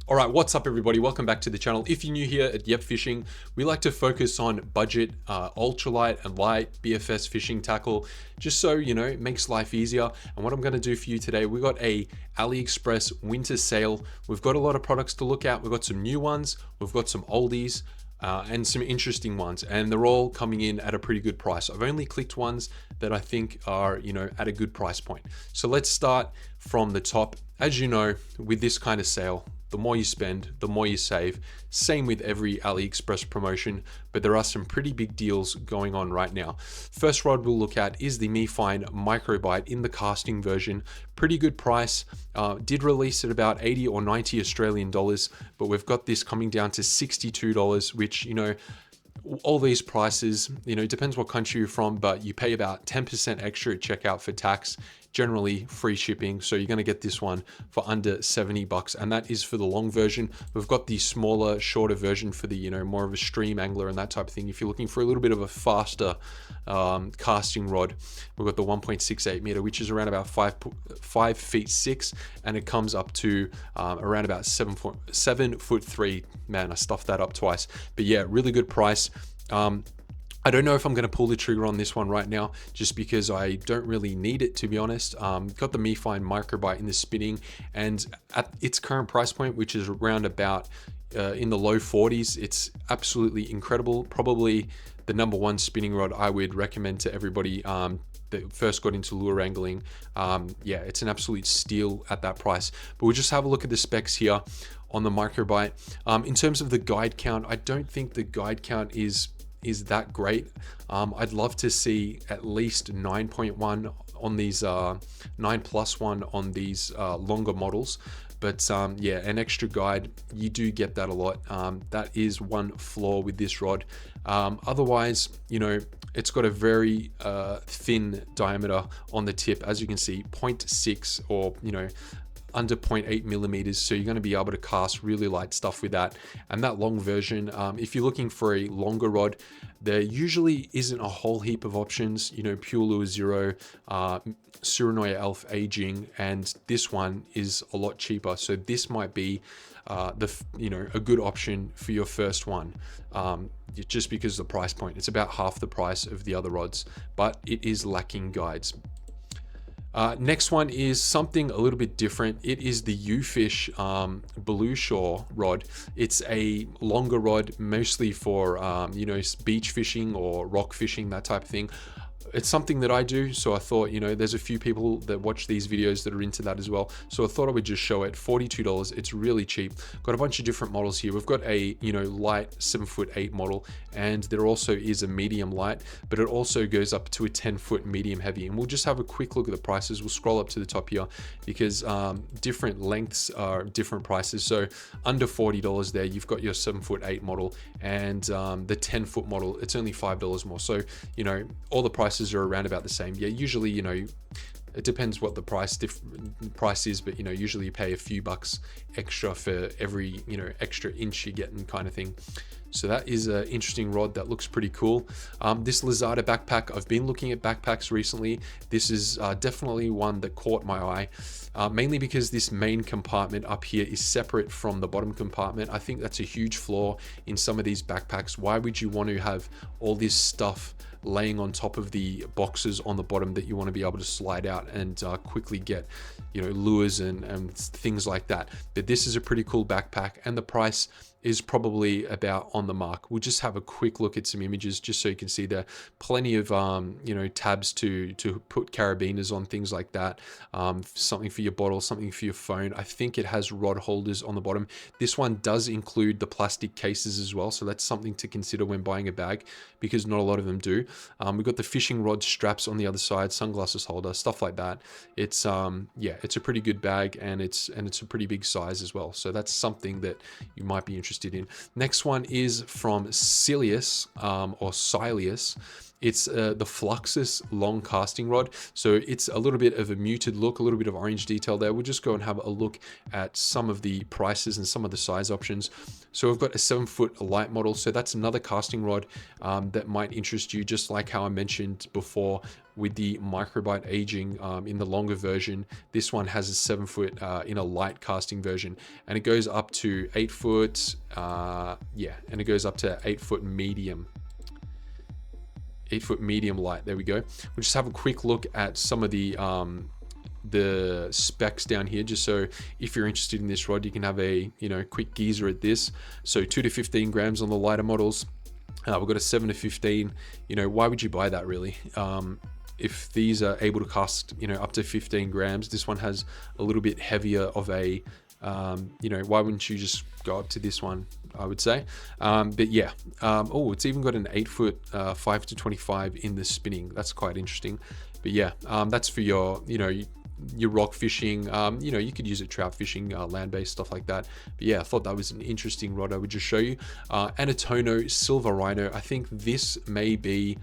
All right, what's up everybody? Welcome back to the channel. If you're new here at Yep Fishing, we like to focus on budget, ultralight and light BFS fishing tackle, just so, it makes life easier. And what I'm gonna do for you today, we got a AliExpress winter sale. We've got a lot of products to look at. We've got some new ones, we've got some oldies, and some interesting ones, and they're all coming in at a pretty good price. I've only clicked ones that I think are, at a good price point. So let's start from the top. As you know, with this kind of sale, the more you spend, the more you save. Same with every AliExpress promotion, but there are some pretty big deals going on right now. First rod we'll look at is the MeFine Microbite in the casting version. Pretty good price. Did release at about 80 or 90 Australian dollars, but we've got this coming down to $62, which, all these prices, depends what country you're from, but you pay about 10% extra at checkout for tax, generally free shipping. So you're going to get this one for under 70 bucks. And that is for the long version. We've got the smaller, shorter version for the, more of a stream angler and that type of thing. If you're looking for a little bit of a faster casting rod, we've got the 1.68 meter, which is around about 5 feet 6. And it comes up to around about 7'3". Man, I stuffed that up twice, but yeah, really good price. I don't know if I'm going to pull the trigger on this one right now, just because I don't really need it, to be honest. Got the MeFine Microbite in the spinning, and at its current price point, which is around about in the low 40s, it's absolutely incredible. Probably the #1 spinning rod I would recommend to everybody that first got into lure angling. Yeah, it's an absolute steal at that price. But we'll just have a look at the specs here on the Microbite. In terms of the guide count, I don't think the guide count is that great. I'd love to see at least 9.1 on these 9+1 on these longer models, but yeah, an extra guide, you do get that a lot. That is one flaw with this rod. Otherwise, it's got a very thin diameter on the tip, as you can see, 0.6 or under 0.8 millimeters, so you're going to be able to cast really light stuff with that. And that long version, if you're looking for a longer rod, there usually isn't a whole heap of options. Pure Lure Zero, Surinoya Elf aging, and this one is a lot cheaper. So this might be a good option for your first one, just because of the price point. It's about half the price of the other rods, but it is lacking guides. Next one is something a little bit different. It is the U-Fish Blue Shore rod. It's a longer rod, mostly for beach fishing or rock fishing, that type of thing. It's something that I do, so I thought, there's a few people that watch these videos that are into that as well. So I thought I would just show it. $42. It's really cheap. Got a bunch of different models here. We've got a light 7'8" model, and there also is a medium light, but it also goes up to a 10-foot medium heavy. And we'll just have a quick look at the prices. We'll scroll up to the top here, because different lengths are different prices. So under $40 there, you've got your 7'8" model, and the 10-foot model, it's only $5 more. So all the prices are around about the same. Yeah, usually it depends what the price is, but usually you pay a few bucks extra for every extra inch you're getting, kind of thing. So that is an interesting rod that looks pretty cool. This Lazada backpack, I've been looking at backpacks recently. This is definitely one that caught my eye, mainly because this main compartment up here is separate from the bottom compartment. I think that's a huge flaw in some of these backpacks. Why would you want to have all this stuff laying on top of the boxes on the bottom that you want to be able to slide out and quickly get lures and things like that? But this is a pretty cool backpack, and the price is probably about on the mark. We'll just have a quick look at some images just so you can see there. Plenty of tabs to put carabiners on, things like that. Something for your bottle, something for your phone. I think it has rod holders on the bottom. This one does include the plastic cases as well, so that's something to consider when buying a bag, because not a lot of them do. We've got the fishing rod straps on the other side, sunglasses holder, stuff like that. It's yeah, it's a pretty good bag, and it's a pretty big size as well. So that's something that you might be interested in. Next one is from Cilius or Cilius. It's the Fluxus long casting rod. So it's a little bit of a muted look, a little bit of orange detail there. We'll just go and have a look at some of the prices and some of the size options. So we've got a 7-foot light model. So that's another casting rod that might interest you, just like how I mentioned before. with the microbite aging in the longer version. This one has a 7 foot in a light casting version, and it goes up to 8 foot. Yeah, and it goes up to 8 foot medium. 8 foot medium light. There we go. We'll just have a quick look at some of the specs down here, just so if you're interested in this rod, you can have a quick geezer at this. So 2 to 15 grams on the lighter models. We've got a 7 to 15. Why would you buy that really? If these are able to cast up to 15 grams, this one has a little bit heavier of a why wouldn't you just go up to this one, I would say. But yeah, oh, it's even got an 8 foot 5 to 25 in the spinning. That's quite interesting. But yeah, that's for your your rock fishing. You could use it trout fishing, land-based stuff like that. But yeah, I thought that was an interesting rod I would just show you. And a Tono Silver Rhino. I think this may be,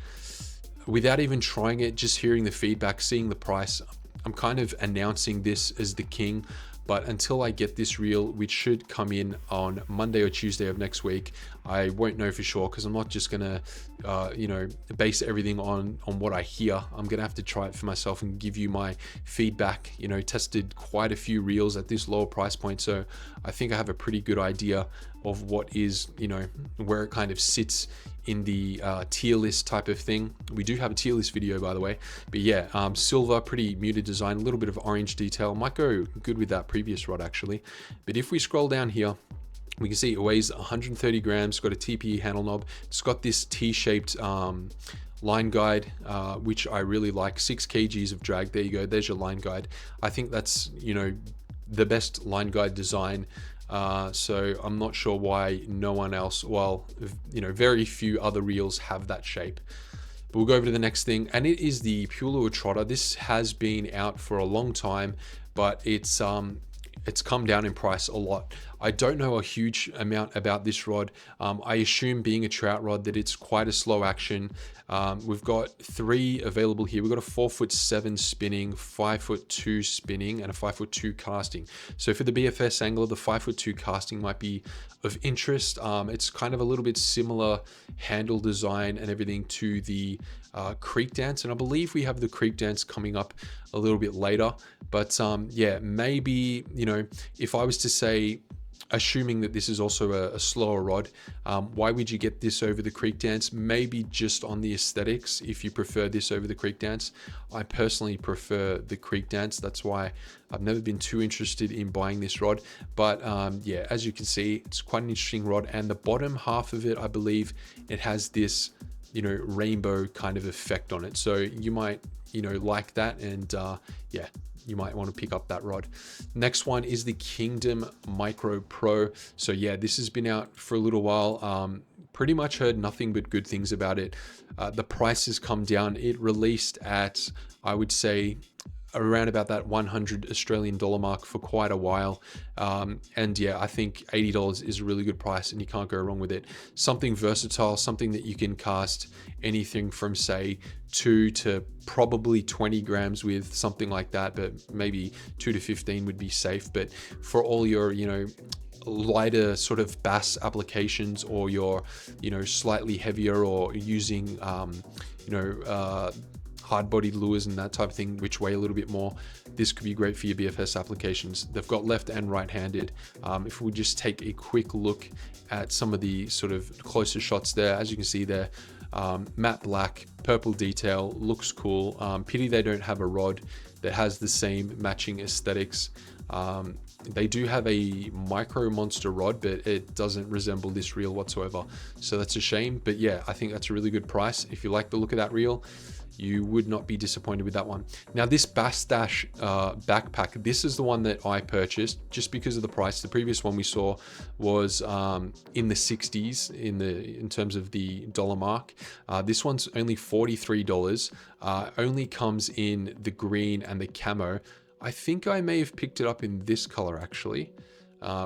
without even trying it, just hearing the feedback, seeing the price, I'm kind of announcing this as the king. But until I get this reel, which should come in on Monday or Tuesday of next week, I won't know for sure, because I'm not just gonna base everything on what I hear. I'm gonna have to try it for myself and give you my feedback. Tested quite a few reels at this lower price point, so I think I have a pretty good idea of what is, where it kind of sits in the tier list type of thing. We do have a tier list video, by the way. But yeah, silver, pretty muted design, a little bit of orange detail. Might go good with that previous rod actually. But if we scroll down here, we can see it weighs 130 grams, got a TPE handle knob. It's got this T-shaped line guide, which I really like. 6 kgs of drag. There you go. There's your line guide. I think that's, the best line guide design. So I'm not sure why no one else, well, very few other reels have that shape. But we'll go over to the next thing, and it is the Pure Lure Trotter. This has been out for a long time, but it's come down in price a lot. I don't know a huge amount about this rod. I assume, being a trout rod, that it's quite a slow action. We've got 3 available here. We've got a 4'7" spinning, 5'2" spinning, and a 5'2" casting. So for the BFS angler, the 5'2" casting might be of interest. It's kind of a little bit similar handle design and everything to the Creek Dance, and I believe we have the Creek Dance coming up a little bit later. But yeah, maybe, if I was to say, assuming that this is also a slower rod, why would you get this over the Creek Dance? Maybe just on the aesthetics, if you prefer this over the Creek Dance. I personally prefer the Creek Dance. That's why I've never been too interested in buying this rod. But yeah, as you can see, it's quite an interesting rod, and the bottom half of it, I believe it has this rainbow kind of effect on it. So you might like that, and yeah, you might want to pick up that rod. Next one is the Kingdom Micro Pro. So yeah, this has been out for a little while. Pretty much heard nothing but good things about it. The price has come down. It released at, I would say, around about that 100 Australian dollar mark for quite a while. And yeah, I think $80 is a really good price, and you can't go wrong with it. Something versatile, something that you can cast anything from, say, 2 to probably 20 grams with, something like that, but maybe 2 to 15 would be safe. But for all your, lighter sort of bass applications, or your, slightly heavier, or using, hard-bodied lures and that type of thing, which weigh a little bit more, this could be great for your BFS applications. They've got left and right-handed. If we just take a quick look at some of the sort of closer shots there, as you can see there, matte black, purple detail, looks cool. Pity they don't have a rod that has the same matching aesthetics. They do have a Micro Monster rod, but it doesn't resemble this reel whatsoever. So that's a shame. But yeah, I think that's a really good price. If you like the look of that reel, you would not be disappointed with that one. Now, this Bass Stash backpack, this is the one that I purchased just because of the price. The previous one we saw was in the 60s in terms of the dollar mark. This one's only $43. Only comes in the green and the camo. I think I may have picked it up in this color actually,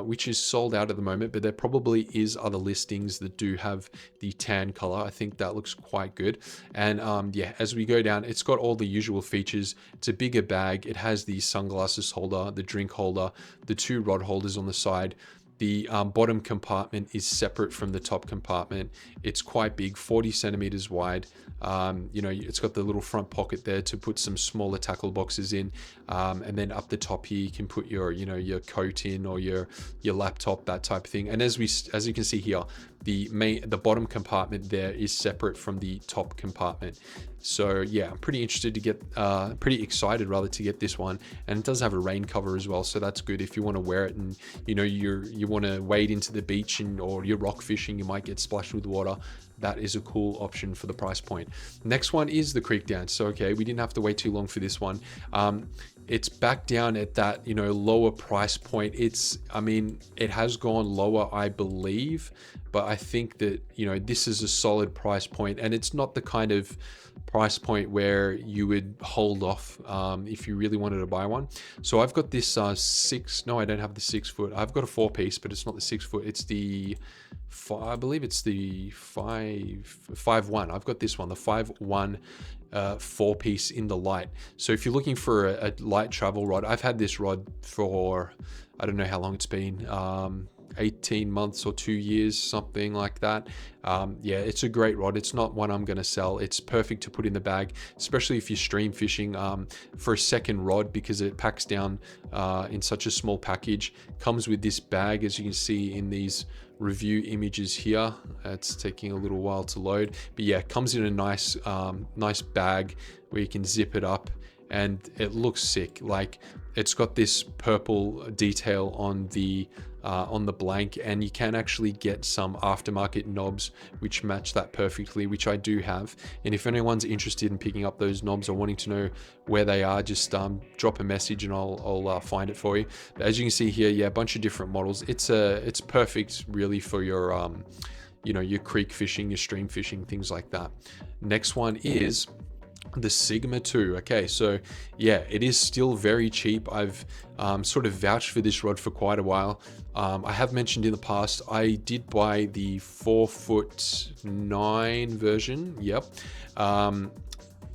which is sold out at the moment, but there probably is other listings that do have the tan color. I think that looks quite good. And yeah, as we go down, it's got all the usual features. It's a bigger bag. It has the sunglasses holder, the drink holder, the 2 rod holders on the side. The bottom compartment is separate from the top compartment. It's quite big, 40 centimeters wide. You know, it's got the little front pocket there to put some smaller tackle boxes in, and then up the top here you can put your, you know, your coat in, or your laptop, that type of thing. And as you can see here, the bottom compartment there is separate from the top compartment. So yeah, I'm pretty interested to get, pretty excited rather, to get this one. And it does have a rain cover as well, so that's good if you want to wear it and, you know, you want to wade into the beach or you're rock fishing, you might get splashed with water. That is a cool option for the price point. Next one is the creek dance. So okay, we didn't have to wait too long for this one. It's back down at that, you know, lower price point. I mean, it has gone lower, I believe, but I think that, you know, this is a solid price point, and it's not the kind of price point where you would hold off if you really wanted to buy one. So I've got this no, I don't have the 6 foot. I've got a 4-piece, but it's not the 6 foot. It's the I believe it's the 5.1. I've got this one, the 5.1 4-piece in the light. So if you're looking for a light travel rod, I've had this rod for, I don't know how long it's been, 18 months or 2 years, something like that. Yeah, it's a great rod. It's not one I'm going to sell. It's perfect to put in the bag, especially if you're stream fishing, for a second rod, because it packs down in such a small package. Comes with this bag, as you can see in these review images here. It's taking a little while to load, but yeah, it comes in a nice nice bag where you can zip it up, and it looks sick. Like, it's got this purple detail on the blank, and you can actually get some aftermarket knobs which match that perfectly, which I do have. And if anyone's interested in picking up those knobs or wanting to know where they are, just drop a message and I'll find it for you. But as you can see here, yeah, a bunch of different models. It's perfect really for your you know, your creek fishing, your stream fishing, things like that. Next one is the Sigma 2. Okay, so yeah, it is still very cheap. I've sort of vouched for this rod for quite a while. I have mentioned in the past, I did buy the 4'9" version, yep, a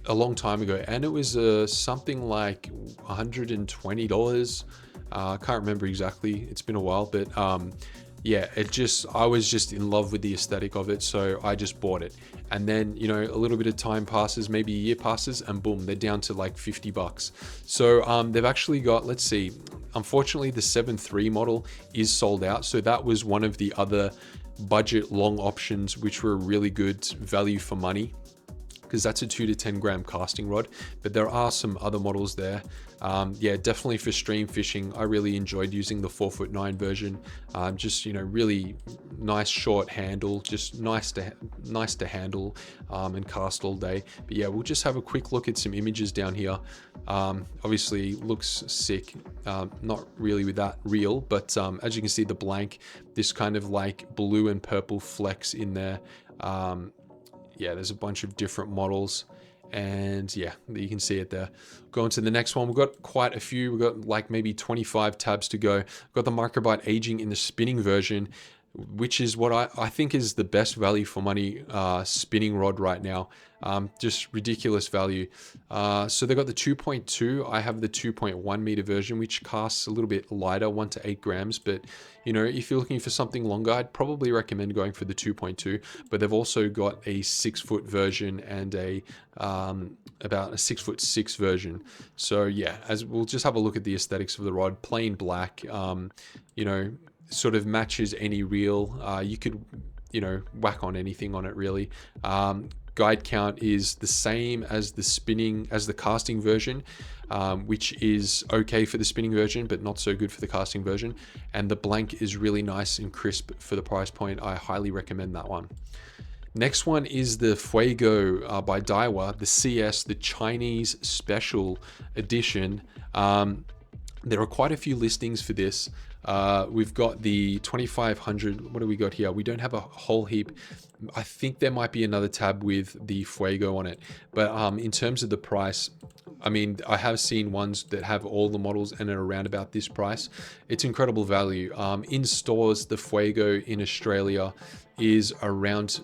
long time ago, and it was something like $120. I can't remember exactly, it's been a while, but yeah, I was just in love with the aesthetic of it, so I just bought it. And then, you know, a little bit of time passes, maybe a year passes, and boom, they're down to like $50. So they've actually got, let's see, unfortunately the 7.3 model is sold out. So that was one of the other budget long options, which were really good value for money, because that's a 2 to 10 gram casting rod. But there are some other models there. Yeah, definitely for stream fishing, I really enjoyed using the 4'9" version. Just, you know, really nice short handle, just nice to handle and cast all day. But yeah, we'll just have a quick look at some images down here. Obviously looks sick, not really with that real, but as you can see, the blank, this kind of like blue and purple flecks in there. Yeah, there's a bunch of different models, and yeah, you can see it there. Going to the next one, we've got quite a few. We've got like maybe 25 tabs to go. We've got the microbite aging in the spinning version, which is what I think is the best value for money spinning rod right now. Just ridiculous value. So they got the 2.2. I have the 2.1 meter version, which casts a little bit lighter, 1 to 8 grams. But you know, if you're looking for something longer, I'd probably recommend going for the 2.2. But they've also got a 6 foot version and a about a 6'6" version. So yeah, as we'll just have a look at the aesthetics of the rod. Plain black. You know, sort of matches any reel. You could, you know, whack on anything on it really. Guide count is the same as the casting version, which is okay for the spinning version, but not so good for the casting version. And the blank is really nice and crisp for the price point. I highly recommend that one. Next one is the Fuego by Daiwa, the CS, the Chinese special edition. There are quite a few listings for this. We've got the 2500. What do we got here? We don't have a whole heap. I think there might be another tab with the Fuego on it, but in terms of the price, I mean, I have seen ones that have all the models and are around about this price. It's incredible value. In stores, the Fuego in Australia is around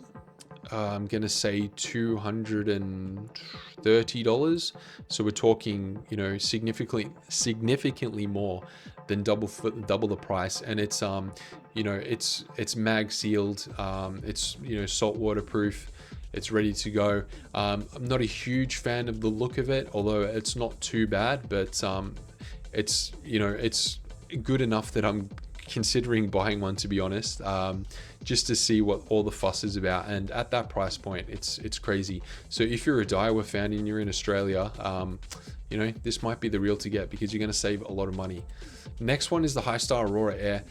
I'm gonna say $230. So we're talking, you know, significantly more than double the price, and it's you know, it's mag sealed, it's, you know, saltwater proof. It's ready to go. I'm not a huge fan of the look of it, although it's not too bad, but it's, you know, it's good enough that I'm considering buying one, to be honest, just to see what all the fuss is about. And at that price point, it's crazy. So if you're a Daiwa fan and you're in Australia, you know, this might be the reel to get, because you're going to save a lot of money. Next one is the High Star Aurora Air.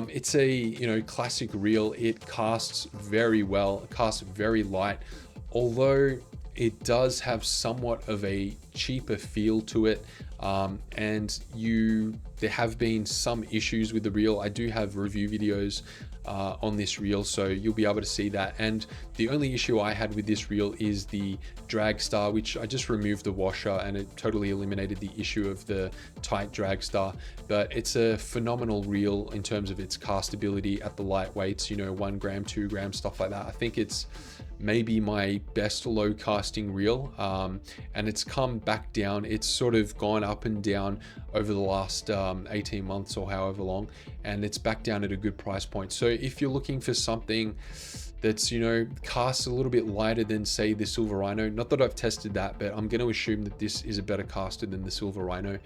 It's a, you know, classic reel. It casts very well, casts very light, although it does have somewhat of a cheaper feel to it. And there have been some issues with the reel. I do have review videos on this reel, so you'll be able to see that. And the only issue I had with this reel is the drag star, which I just removed the washer and it totally eliminated the issue of the tight drag star. But it's a phenomenal reel in terms of its castability at the light weights, you know, 1 gram, 2 grams, stuff like that. I think it's maybe my best low casting reel, and it's come back down. It's sort of gone up and down over the last 18 months or however long, and it's back down at a good price point. So if you're looking for something that's, you know, casts a little bit lighter than, say, the Silver Rhino, not that I've tested that, but I'm going to assume that this is a better caster than the Silver Rhino.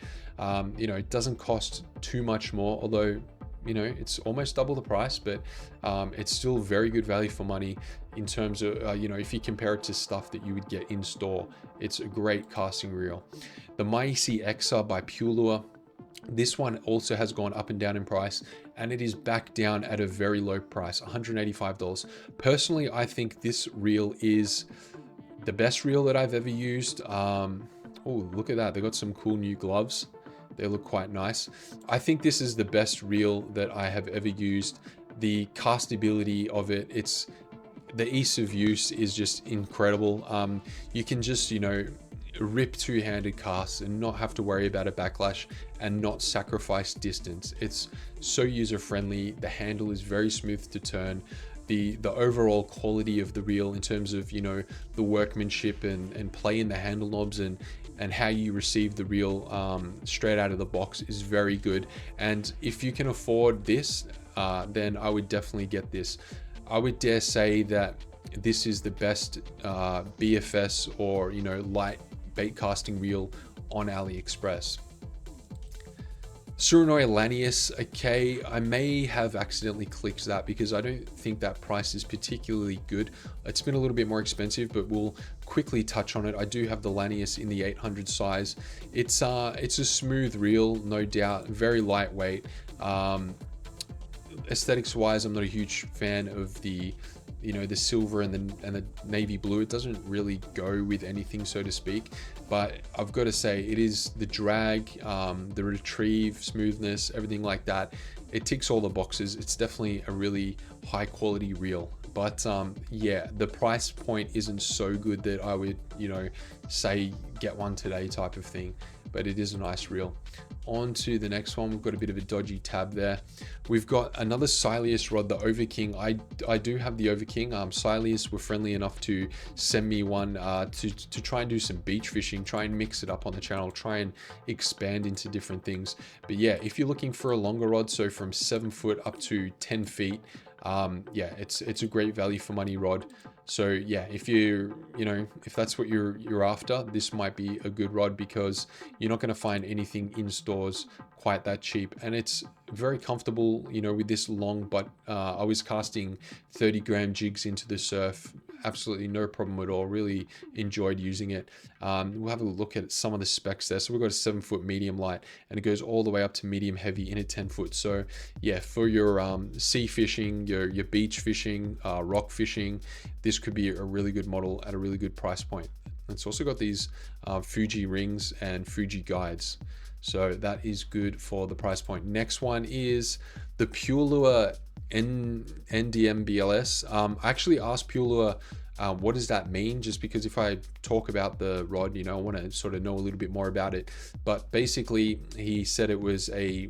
You know, it doesn't cost too much more, although, you know, it's almost double the price, but it's still very good value for money in terms of, you know, if you compare it to stuff that you would get in store. It's a great casting reel. The Maisi XR by Pure Lure. This one also has gone up and down in price, and it is back down at a very low price, $185. Personally, I think this reel is the best reel that I've ever used. Oh, look at that. They got some cool new gloves. They look quite nice. I think this is the best reel that I have ever used. The castability of it, the ease of use is just incredible. You can just, you know, rip two-handed casts and not have to worry about a backlash and not sacrifice distance. It's so user-friendly. The handle is very smooth to turn. The overall quality of the reel in terms of, you know, the workmanship and play in the handle knobs and how you receive the reel straight out of the box is very good. And if you can afford this, then I would definitely get this. I would dare say that this is the best BFS or, you know, light bait casting reel on AliExpress. Surinoi Lanius, okay, I may have accidentally clicked that because I don't think that price is particularly good. It's been a little bit more expensive, but we'll quickly touch on it. I do have the Lanius in the 800 size. It's a smooth reel, no doubt, very lightweight. Aesthetics wise, I'm not a huge fan of the, you know, the silver and the navy blue. It doesn't really go with anything, so to speak. But I've got to say, it is the drag, the retrieve, smoothness, everything like that. It ticks all the boxes. It's definitely a really high quality reel. But yeah, the price point isn't so good that I would, you know, say get one today type of thing. But it is a nice reel. On to the next one. We've got a bit of a dodgy tab there. We've got another Sileus rod, the Overking. I do have the Overking. Sileus were friendly enough to send me one to try and do some beach fishing, try and mix it up on the channel, try and expand into different things. But yeah, if you're looking for a longer rod, so from 7 foot up to 10 feet, yeah, it's a great value for money rod. So yeah, if if that's what you're after, this might be a good rod because you're not going to find anything in stores quite that cheap, and it's very comfortable, you know, with this long. But I was casting 30-gram jigs into the surf, absolutely no problem at all. Really enjoyed using it. We'll have a look at some of the specs there. So we've got a 7 foot medium light, and it goes all the way up to medium heavy in a 10 foot. So yeah, for your sea fishing, your beach fishing, rock fishing, this could be a really good model at a really good price point. It's also got these Fuji rings and Fuji guides, so that is good for the price point. Next one is the Pure Lure NDM BLS. I actually asked Pure Lure what does that mean, just because if I talk about the rod, you know, I want to sort of know a little bit more about it. But basically he said it was a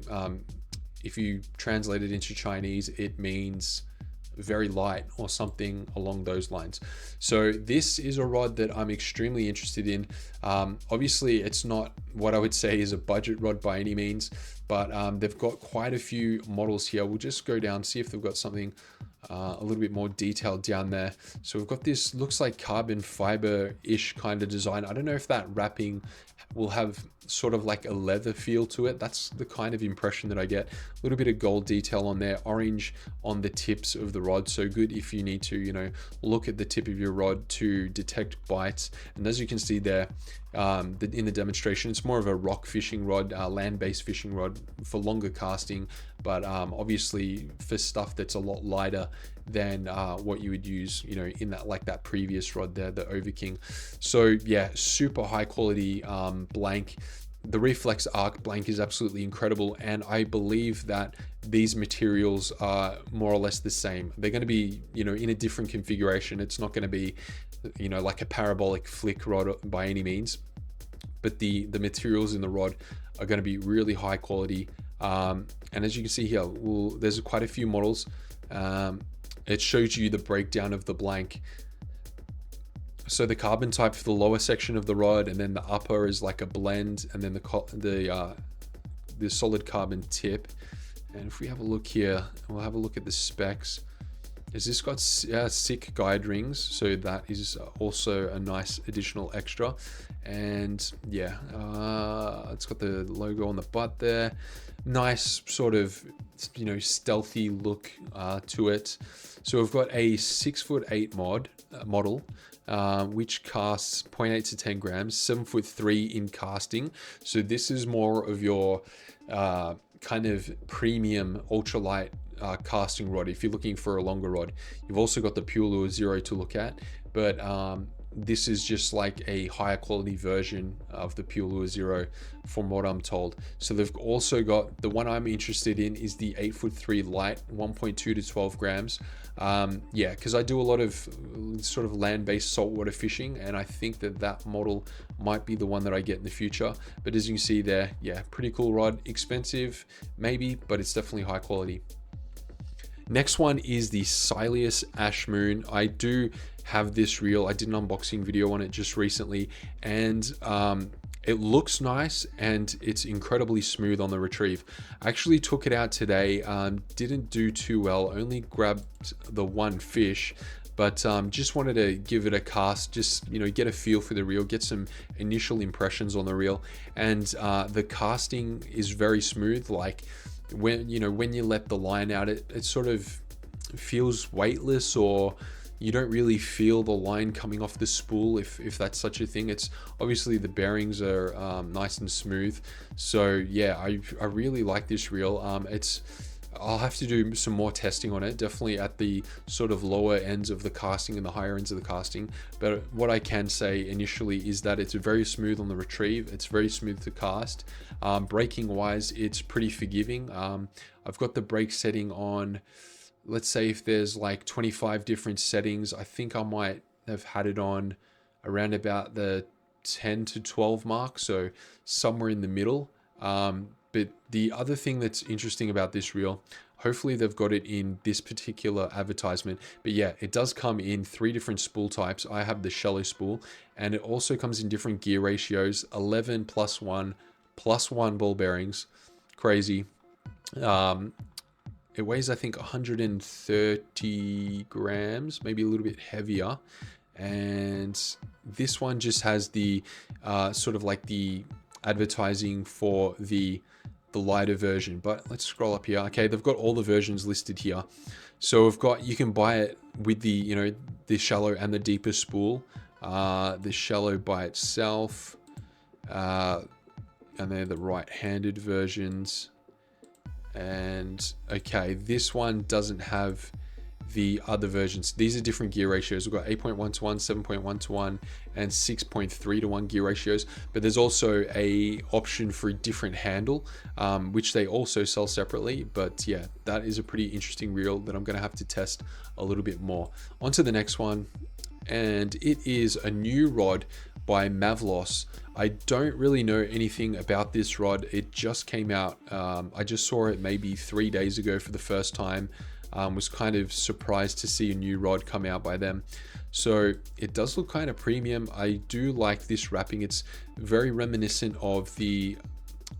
if you translate it into Chinese, it means very light or something along those lines. So this is a rod that I'm extremely interested in. Obviously it's not what I would say is a budget rod by any means, but they've got quite a few models here. We'll just go down, see if they've got something a little bit more detailed down there. So we've got this, looks like carbon fiber-ish kind of design. I don't know if that wrapping will have sort of like a leather feel to it. That's the kind of impression that I get. A little bit of gold detail on there, orange on the tips of the rod. So good if you need to, you know, look at the tip of your rod to detect bites. And as you can see there, in the demonstration, it's more of a rock fishing rod, land-based fishing rod for longer casting, but obviously for stuff that's a lot lighter than what you would use, you know, in that, like that previous rod there, the Overking. So yeah, super high quality blank. The reflex arc blank is absolutely incredible, and I believe that these materials are more or less the same. They're going to be, you know, in a different configuration. It's not going to be, you know, like a parabolic flick rod by any means, but the materials in the rod are going to be really high quality. And as you can see here, there's quite a few models. It shows you the breakdown of the blank. So the carbon type for the lower section of the rod, and then the upper is like a blend, and then the solid carbon tip. And if we have a look here, we'll have a look at the specs. Is this got sick guide rings, so that is also a nice additional extra. And yeah, it's got the logo on the butt there. Nice sort of, you know, stealthy look to it. So we've got a 6'8" model, which casts 0.8 to 10 grams, 7'3" in casting. So this is more of your kind of premium ultralight casting rod. If you're looking for a longer rod, you've also got the Pure Lure Zero to look at, but this is just like a higher quality version of the Pure Lure Zero from what I'm told. So they've also got, the one I'm interested in is the 8'3" light, 1.2 to 12 grams. Yeah, because I do a lot of sort of land-based saltwater fishing, and I think that that model might be the one that I get in the future. But as you can see there, yeah, pretty cool rod. Expensive maybe, but it's definitely high quality. Next one is the Sileus Ash Moon. I do have this reel. I did an unboxing video on it just recently, and it looks nice and it's incredibly smooth on the retrieve. I actually took it out today, didn't do too well, only grabbed the one fish, but just wanted to give it a cast, just, you know, get a feel for the reel, get some initial impressions on the reel. And the casting is very smooth. Like when you let the line out, it sort of feels weightless, or you don't really feel the line coming off the spool, if that's such a thing. It's obviously the bearings are nice and smooth. So yeah, I really like this reel. I'll have to do some more testing on it, definitely at the sort of lower ends of the casting and the higher ends of the casting. But what I can say initially is that it's very smooth on the retrieve. It's very smooth to cast. Braking wise, it's pretty forgiving. I've got the brake setting on, let's say if there's like 25 different settings, I think I might have had it on around about the 10 to 12 mark, so somewhere in the middle. But the other thing that's interesting about this reel, hopefully they've got it in this particular advertisement, but yeah, it does come in 3 different spool types. I have the shallow spool, and it also comes in different gear ratios, 11 plus 1 ball bearings. Crazy. It weighs, I think, 130 grams, maybe a little bit heavier. And this one just has the sort of like the advertising for the lighter version. But let's scroll up here. Okay, they've got all the versions listed here. So we've got, you can buy it with the, you know, the shallow and the deeper spool. The shallow by itself, and they're the right-handed versions. And okay, this one doesn't have the other versions. These are different gear ratios. We've got 8.1 to 1, 7.1 to 1, and 6.3 to 1 gear ratios. But there's also a option for a different handle, which they also sell separately. But yeah, that is a pretty interesting reel that I'm going to have to test a little bit more. On to the next one, and it is a new rod by Mavlos. I don't really know anything about this rod. It just came out. I just saw it maybe 3 days ago for the first time. Was kind of surprised to see a new rod come out by them. So it does look kind of premium. I do like this wrapping. It's very reminiscent of the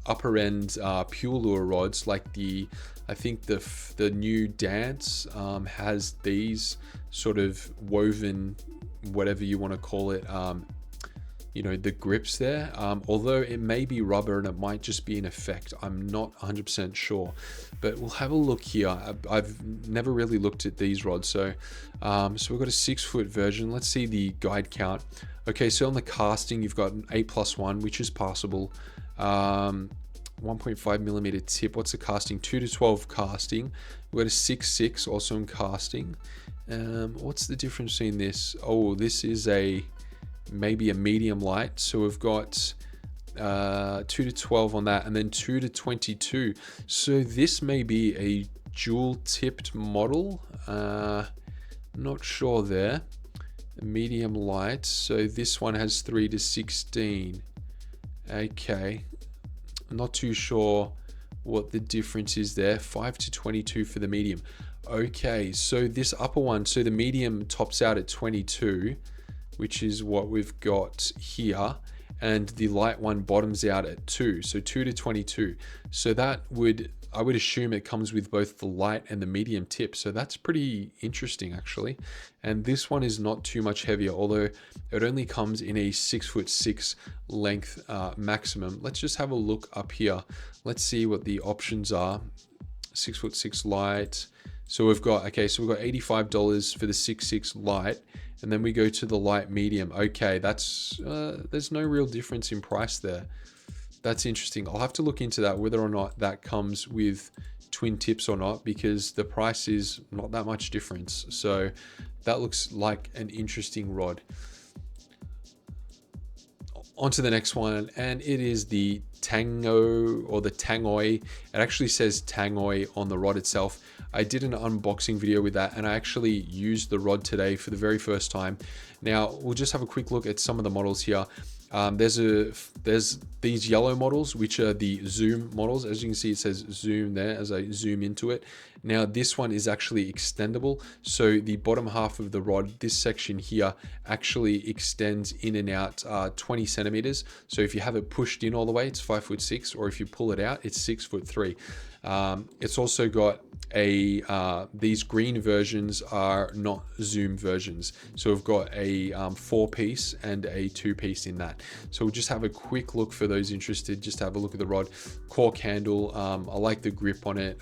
upper end pure lure rods, like the, I think the new Dance has these sort of woven, whatever you want to call it, you know, the grips there, although it may be rubber and it might just be an effect. I'm not 100% sure, but we'll have a look here. I've never really looked at these rods. So we've got a 6-foot version. Let's see the guide count. Okay, so on the casting, you've got an 8+1, which is passable. 1.5 millimeter tip. What's the casting? 2 to 12 casting. We've got a 6.6 also in casting. What's the difference between this? Oh, this is maybe a medium light. So we've got 2 to 12 on that, and then 2 to 22. So this may be a dual tipped model. Not sure there. A medium light. So this one has 3 to 16. Okay. Not too sure what the difference is there. 5 to 22 for the medium. Okay, so this upper one, so the medium tops out at 22, which is what we've got here, and the light one bottoms out at 2, so 2 to 22. So that would, I would assume it comes with both the light and the medium tip, so that's pretty interesting actually. And this one is not too much heavier, although it only comes in a 6'6" length maximum. Let's just have a look up here. Let's see what the options are. 6'6" light. So we've got, okay, so we've got $85 for the 6'6" light, and then we go to the light medium. Okay, that's there's no real difference in price there. That's interesting. I'll have to look into that, whether or not that comes with twin tips or not, because the price is not that much difference. So that looks like an interesting rod. On to the next one, and it is the Tango, or the Tangoi. It actually says Tangoi on the rod itself. I did an unboxing video with that, and I actually used the rod today for the very first time. Now we'll just have a quick look at some of the models here. There's these yellow models, which are the zoom models. As you can see, it says zoom there as I zoom into it. Now this one is actually extendable, so the bottom half of the rod, this section here, actually extends in and out 20 centimeters. So if you have it pushed in all the way, it's 5'6", or if you pull it out, it's 6'3". It's also got these green versions are not zoom versions, so we've got a 4-piece and a 2-piece in that. So we'll just have a quick look for those interested. Just have a look at the rod. Cork handle. I like the grip on it.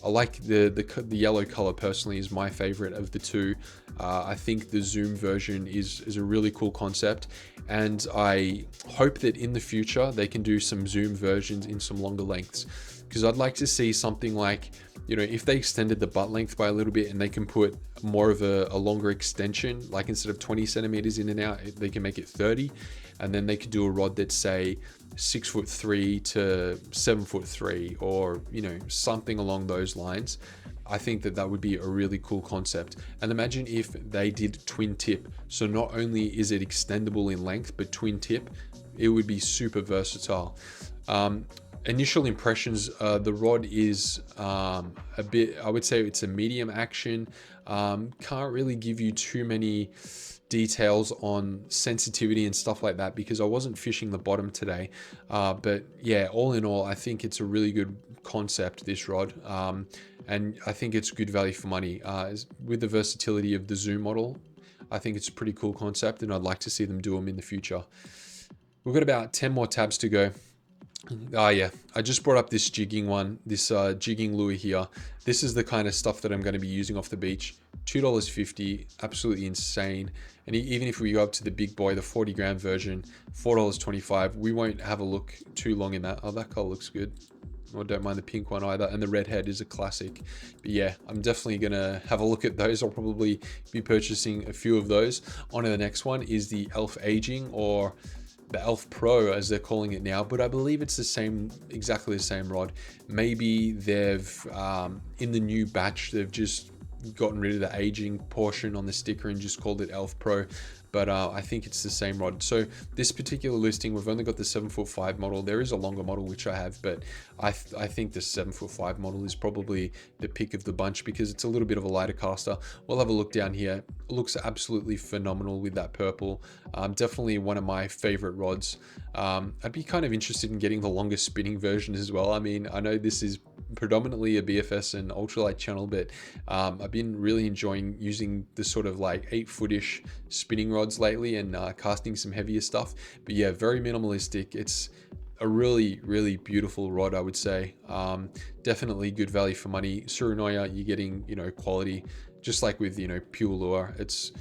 I like the yellow color personally is my favorite of the two. I think the zoom version is a really cool concept, and I hope that in the future they can do some zoom versions in some longer lengths, because I'd like to see something like, you know, if they extended the butt length by a little bit and they can put more of a longer extension, like instead of 20 centimeters in and out, they can make it 30, and then they could do a rod that's say 6'3" to 7'3", or, you know, something along those lines. I think that would be a really cool concept. And imagine if they did twin tip. So not only is it extendable in length, but twin tip, it would be super versatile. Initial impressions, the rod is a bit, I would say it's a medium action. Can't really give you too many details on sensitivity and stuff like that, because I wasn't fishing the bottom today. But yeah, all in all, I think it's a really good concept, this rod. And I think it's good value for money. With the versatility of the zoom model, I think it's a pretty cool concept, and I'd like to see them do them in the future. We've got about 10 more tabs to go. Yeah, I just brought up this jigging one, this jigging lure here. This is the kind of stuff that I'm going to be using off the beach. $2.50, absolutely insane. And even if we go up to the big boy, the 40-gram version, $4.25. We won't have a look too long in that. Oh, that color looks good. I don't mind the pink one either, and the redhead is a classic. But yeah, I'm definitely gonna have a look at those. I'll probably be purchasing a few of those. On to the next one is the Elf Aging, or the Elf Pro as they're calling it now, but I believe it's the same, exactly the same rod. Maybe they've in the new batch they've just gotten rid of the aging portion on the sticker and just called it Elf Pro. but I think it's the same rod. So this particular listing, we've only got the 7'5" model. There is a longer model which I have, but I think the 7'5" model is probably the pick of the bunch because it's a little bit of a lighter caster. We'll have a look down here. It looks absolutely phenomenal with that purple. Definitely one of my favorite rods. I'd be kind of interested in getting the longest spinning version as well. I mean, I know this is predominantly a BFS and ultralight channel, but I've been really enjoying using the sort of like 8-foot-ish spinning rods lately and casting some heavier stuff. But yeah, very minimalistic. It's a really beautiful rod, I would say. Definitely good value for money. Surinoya, you're getting, you know, quality, just like with, you know, pure lure. It's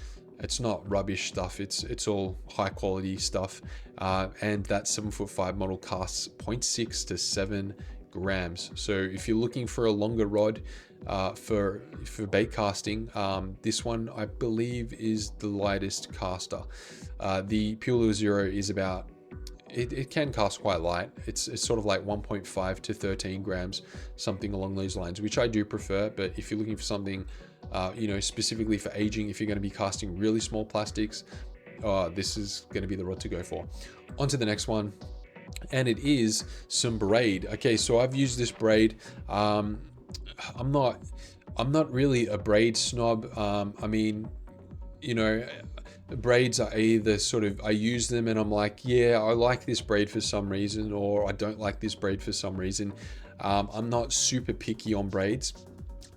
not rubbish stuff. It's all high quality stuff. And that 7'5" model casts 0.6 to 7 grams. So if you're looking for a longer rod for bait casting, this one I believe is the lightest caster. The Pure Lure Zero is about, it can cast quite light. It's sort of like 1.5 to 13 grams, something along those lines, which I do prefer. But if you're looking for something, you know, specifically for aging, if you're going to be casting really small plastics, this is going to be the rod to go for. On to the next one, and it is some braid. Okay, so I've used this braid. I'm not really a braid snob. I mean, you know, braids are either sort of, I use them and I'm like, yeah, I like this braid for some reason, or I don't like this braid for some reason. I'm not super picky on braids.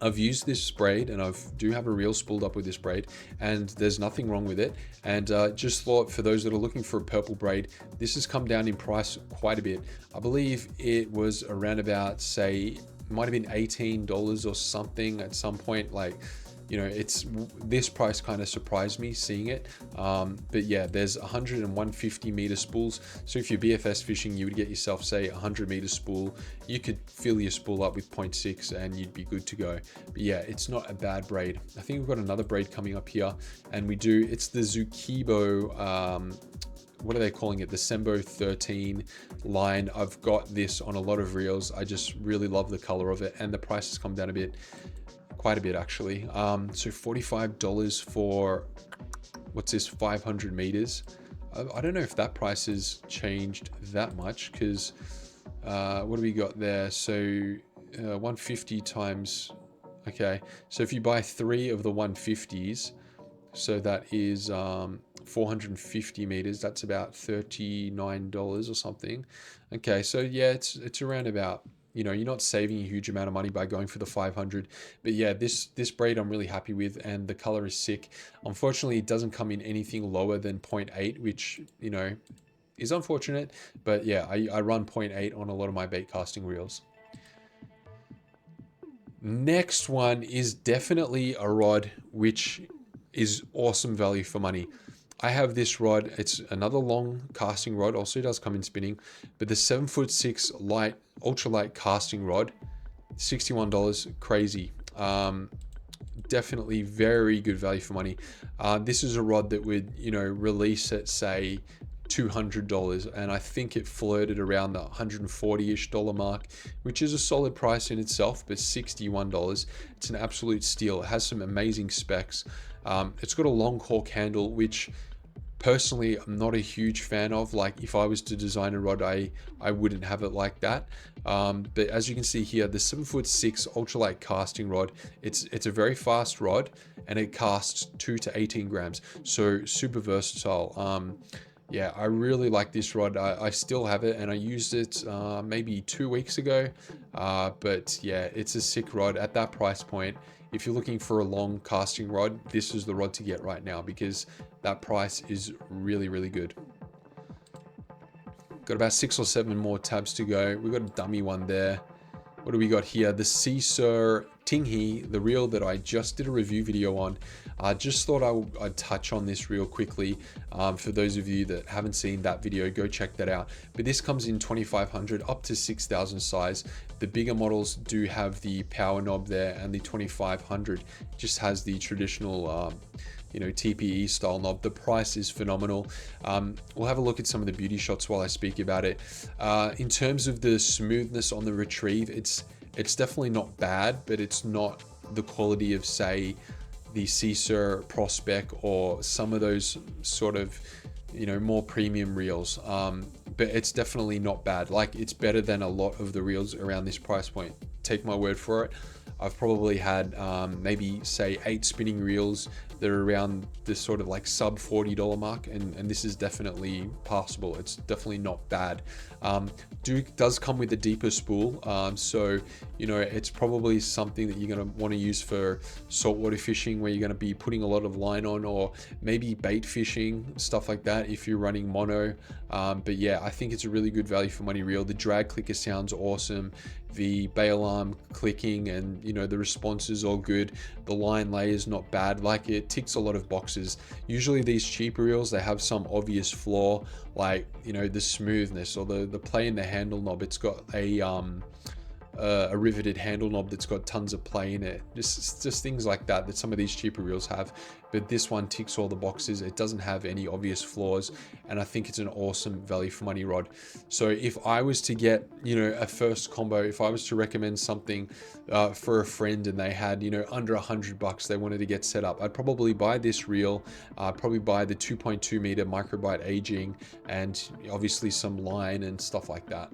I've used this braid and I do have a reel spooled up with this braid, and there's nothing wrong with it. And just thought for those that are looking for a purple braid, this has come down in price quite a bit. I believe it was around about, say, might have been $18 or something at some point. Like, you know, this price kind of surprised me seeing it. But yeah, there's 100 and 150 meter spools. So if you're BFS fishing, you would get yourself, say, 100 meter spool. You could fill your spool up with 0.6 and you'd be good to go. But yeah, it's not a bad braid. I think we've got another braid coming up here, and it's the Zukibo, what are they calling it? The Sembo 13 line. I've got this on a lot of reels. I just really love the color of it, and the price has come down a bit. Quite a bit actually. So $45 for, what's this, 500 meters. I don't know if that price has changed that much, because what do we got there? So 150 times, okay, so if you buy 3 of the 150s, so that is 450 meters, that's about $39 or something. Okay, so yeah, it's around about, you know, you're not saving a huge amount of money by going for the 500. But yeah, this braid I'm really happy with, and the color is sick. Unfortunately, it doesn't come in anything lower than 0.8, which, you know, is unfortunate. But yeah, I run 0.8 on a lot of my bait casting reels. Next one is definitely a rod which is awesome value for money. I have this rod. It's another long casting rod. Also does come in spinning, but the 7'6" light, ultralight casting rod, $61, crazy. Definitely very good value for money. This is a rod that would, you know, release at, say, $200, and I think it flirted around the $140-ish mark, which is a solid price in itself. But $61, it's an absolute steal. It has some amazing specs. It's got a long cork handle, which personally I'm not a huge fan of. Like, if I was to design a rod, I wouldn't have it like that. But as you can see here, the 7'6" ultralight casting rod, it's a very fast rod, and it casts 2 to 18 grams, so super versatile. Yeah, I really like this rod. I still have it, and I used it maybe 2 weeks ago. But yeah, it's a sick rod at that price point. If you're looking for a long casting rod, this is the rod to get right now, because that price is really good. Got about 6 or 7 more tabs to go. We've got a dummy one there. What do we got here? The Caesar Tinghe, the reel that I just did a review video on. I just thought I'd touch on this real quickly. For those of you that haven't seen that video, go check that out. But this comes in 2500 up to 6000 size. The bigger models do have the power knob there, and the 2500 just has the traditional you know, TPE style knob. The price is phenomenal. We'll have a look at some of the beauty shots while I speak about it. In terms of the smoothness on the retrieve, it's definitely not bad, but it's not the quality of, say, the Caesar Prospect or some of those sort of, you know, more premium reels. But it's definitely not bad. Like, it's better than a lot of the reels around this price point. Take my word for it. I've probably had maybe say 8 spinning reels that are around this sort of like sub $40 mark, and this is definitely passable. It's definitely not bad. Does come with a deeper spool, so you know, it's probably something that you're going to want to use for saltwater fishing, where you're going to be putting a lot of line on, or maybe bait fishing, stuff like that if you're running mono. But yeah, I think it's a really good value for money reel. The drag clicker sounds awesome. The bail arm clicking and, you know, the response is all good. The line lay is not bad. Like, it ticks a lot of boxes. Usually these cheaper reels, they have some obvious flaw, like, you know, the smoothness or the play in the handle knob. It's got a riveted handle knob that's got tons of play in it. Just things like that some of these cheaper reels have. But this one ticks all the boxes. It doesn't have any obvious flaws, and I think it's an awesome value for money rod. So if I was to get, you know, a first combo, if I was to recommend something for a friend and they had, you know, under $100 they wanted to get set up, I'd probably buy this reel, probably buy the 2.2 meter microbite aging, and obviously some line and stuff like that.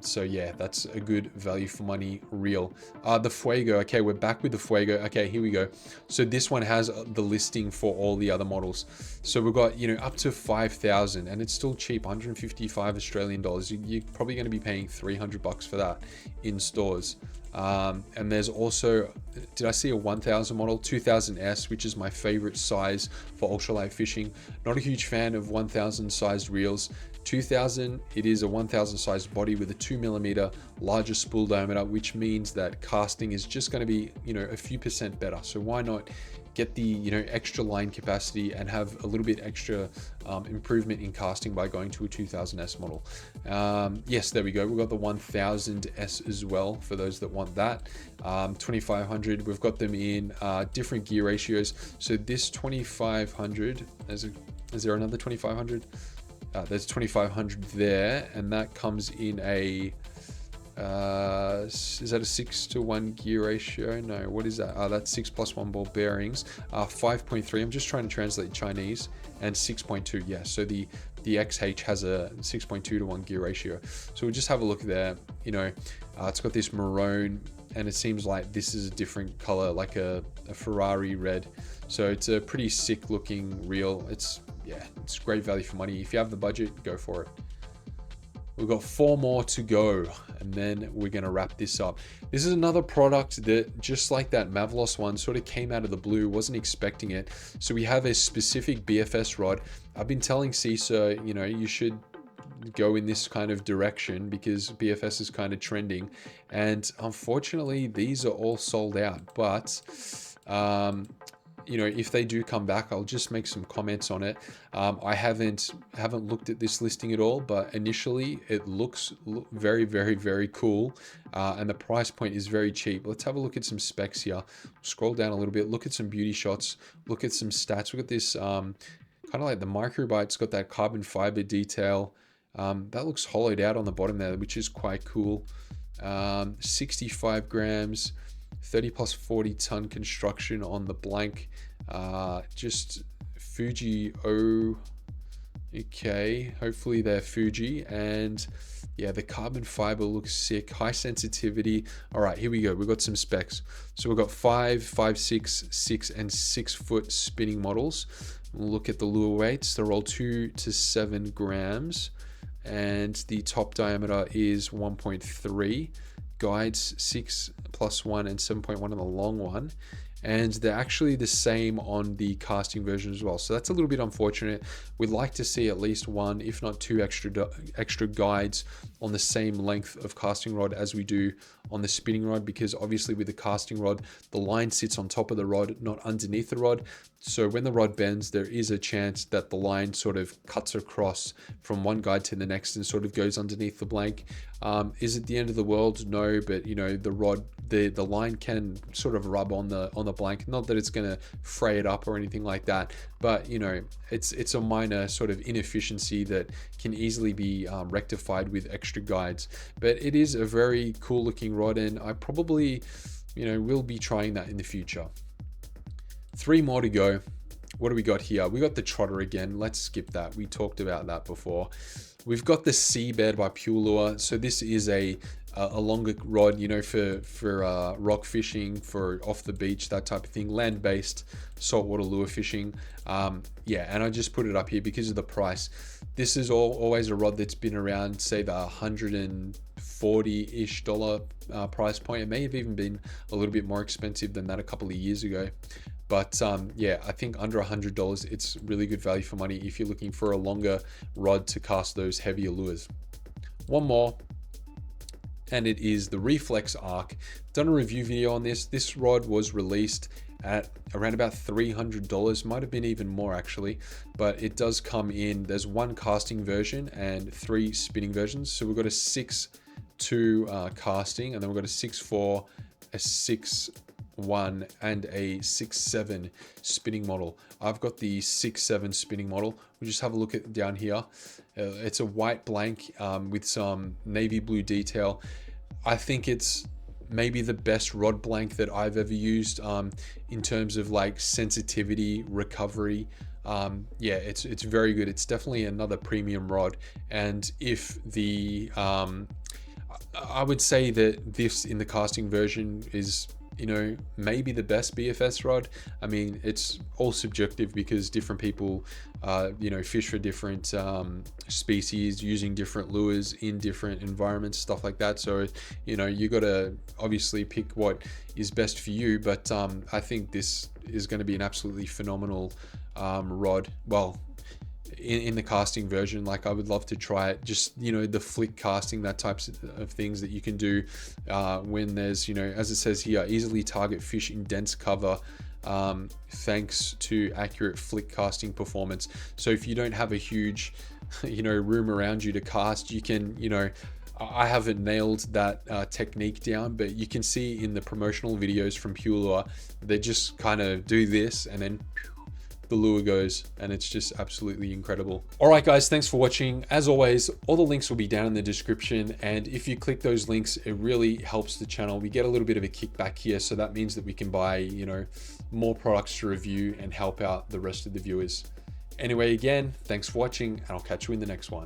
So yeah, that's a good value for money reel. The Fuego, okay, we're back with the Fuego. Okay, here we go. So this one has the listing for all the other models. So we've got, you know, up to 5,000, and it's still cheap, 155 Australian dollars. You're probably going to be paying $300 for that in stores. And there's also, did I see a 1000 model? 2000S, which is my favorite size for ultralight fishing. Not a huge fan of 1000 sized reels. 2000, it is a 1000 sized body with a 2mm larger spool diameter, which means that casting is just going to be, you know, a few percent better. So why not get the, you know, extra line capacity and have a little bit extra improvement in casting by going to a 2000S model. Yes, there we go. We've got the 1000S as well for those that want that. 2500, we've got them in different gear ratios. So this 2500, is there another 2500? There's 2500 there, and that comes in a is that a 6:1 gear ratio? No, what is that? That's 6+1 ball bearings, 5.3. I'm just trying to translate Chinese, and 6.2. Yeah, so the XH has a 6.2:1 gear ratio. So we'll just have a look there. You know, it's got this maroon, and it seems like this is a different color, like a Ferrari red. So it's a pretty sick looking reel. Yeah, it's great value for money. If you have the budget, go for it. We've got 4 more to go, and then we're going to wrap this up. This is another product that, just like that Mavlos one, sort of came out of the blue, wasn't expecting it. So we have a specific BFS rod. I've been telling Caesar, you know, you should go in this kind of direction because BFS is kind of trending. And unfortunately, these are all sold out. But you know, if they do come back, I'll just make some comments on it. I haven't looked at this listing at all, but initially it looks very, very, very cool, and the price point is very cheap. Let's have a look at some specs here. Scroll down a little bit, look at some beauty shots, look at some stats. Look at this, kind of like the microbite's got that carbon fiber detail. That looks hollowed out on the bottom there, which is quite cool. 65 grams. 30+40 ton construction on the blank. Just Fuji okay, hopefully they're Fuji. And yeah, the carbon fiber looks sick, high sensitivity. All right, here we go. We've got some specs. So we've got 5, 5, 6, 6 and 6 foot spinning models. We'll look at the lure weights. They're all 2 to 7 grams, and the top diameter is 1.3. Guides 6+1 and 7.1 on the long one, and they're actually the same on the casting version as well. So that's a little bit unfortunate. We'd like to see at least 1, if not 2 extra guides on the same length of casting rod as we do on the spinning rod, because obviously with the casting rod, the line sits on top of the rod, not underneath the rod. So when the rod bends, there is a chance that the line sort of cuts across from one guide to the next and sort of goes underneath the blank. Is it the end of the world? No, but you know, the rod, the line can sort of rub on the blank. Not that it's going to fray it up or anything like that, but you know, it's a minor sort of inefficiency that can easily be rectified with extra guides. But it is a very cool looking rod, and I probably, you know, will be trying that in the future. 3 more to go. What do we got here? We got the trotter again. Let's skip that. We talked about that before. We've got the seabed by Pure Lure. So this is a longer rod, you know, for rock fishing, for off the beach, that type of thing, land-based saltwater lure fishing. Yeah, and I just put it up here because of the price. This is always a rod that's been around, say, the $140-ish price point. It may have even been a little bit more expensive than that a couple of years ago. But yeah, I think under $100, it's really good value for money if you're looking for a longer rod to cast those heavier lures. One more, and it is the Reflex Arc. Done a review video on this. This rod was released at around about $300, might have been even more actually, but it does come in, there's 1 casting version and 3 spinning versions. So we've got a 6.2 casting, and then we've got a 6.4, a 6.1 and a 6.7 spinning model. I've got the 6.7 spinning model. We'll just have a look at down here. It's a white blank with some navy blue detail. I think it's maybe the best rod blank that I've ever used in terms of like sensitivity, recovery. Yeah, it's very good. It's definitely another premium rod. And if the I would say that this in the casting version is, you know, maybe the best BFS rod. I mean, it's all subjective because different people, you know, fish for different species, using different lures in different environments, stuff like that. So, you know, you got to obviously pick what is best for you. But I think this is going to be an absolutely phenomenal rod. Well, in the casting version, like I would love to try it, just, you know, the flick casting, that types of things that you can do when there's, you know, as it says here, easily target fish in dense cover thanks to accurate flick casting performance. So if you don't have a huge, you know, room around you to cast, you can, you know, I haven't nailed that technique down, but you can see in the promotional videos from Pure Lure, they just kind of do this and then the lure goes, and it's just absolutely incredible. All right, guys, thanks for watching. As always, all the links will be down in the description, and if you click those links, it really helps the channel. We get a little bit of a kickback here, so that means that we can buy, you know, more products to review and help out the rest of the viewers. Anyway, again, thanks for watching, and I'll catch you in the next one.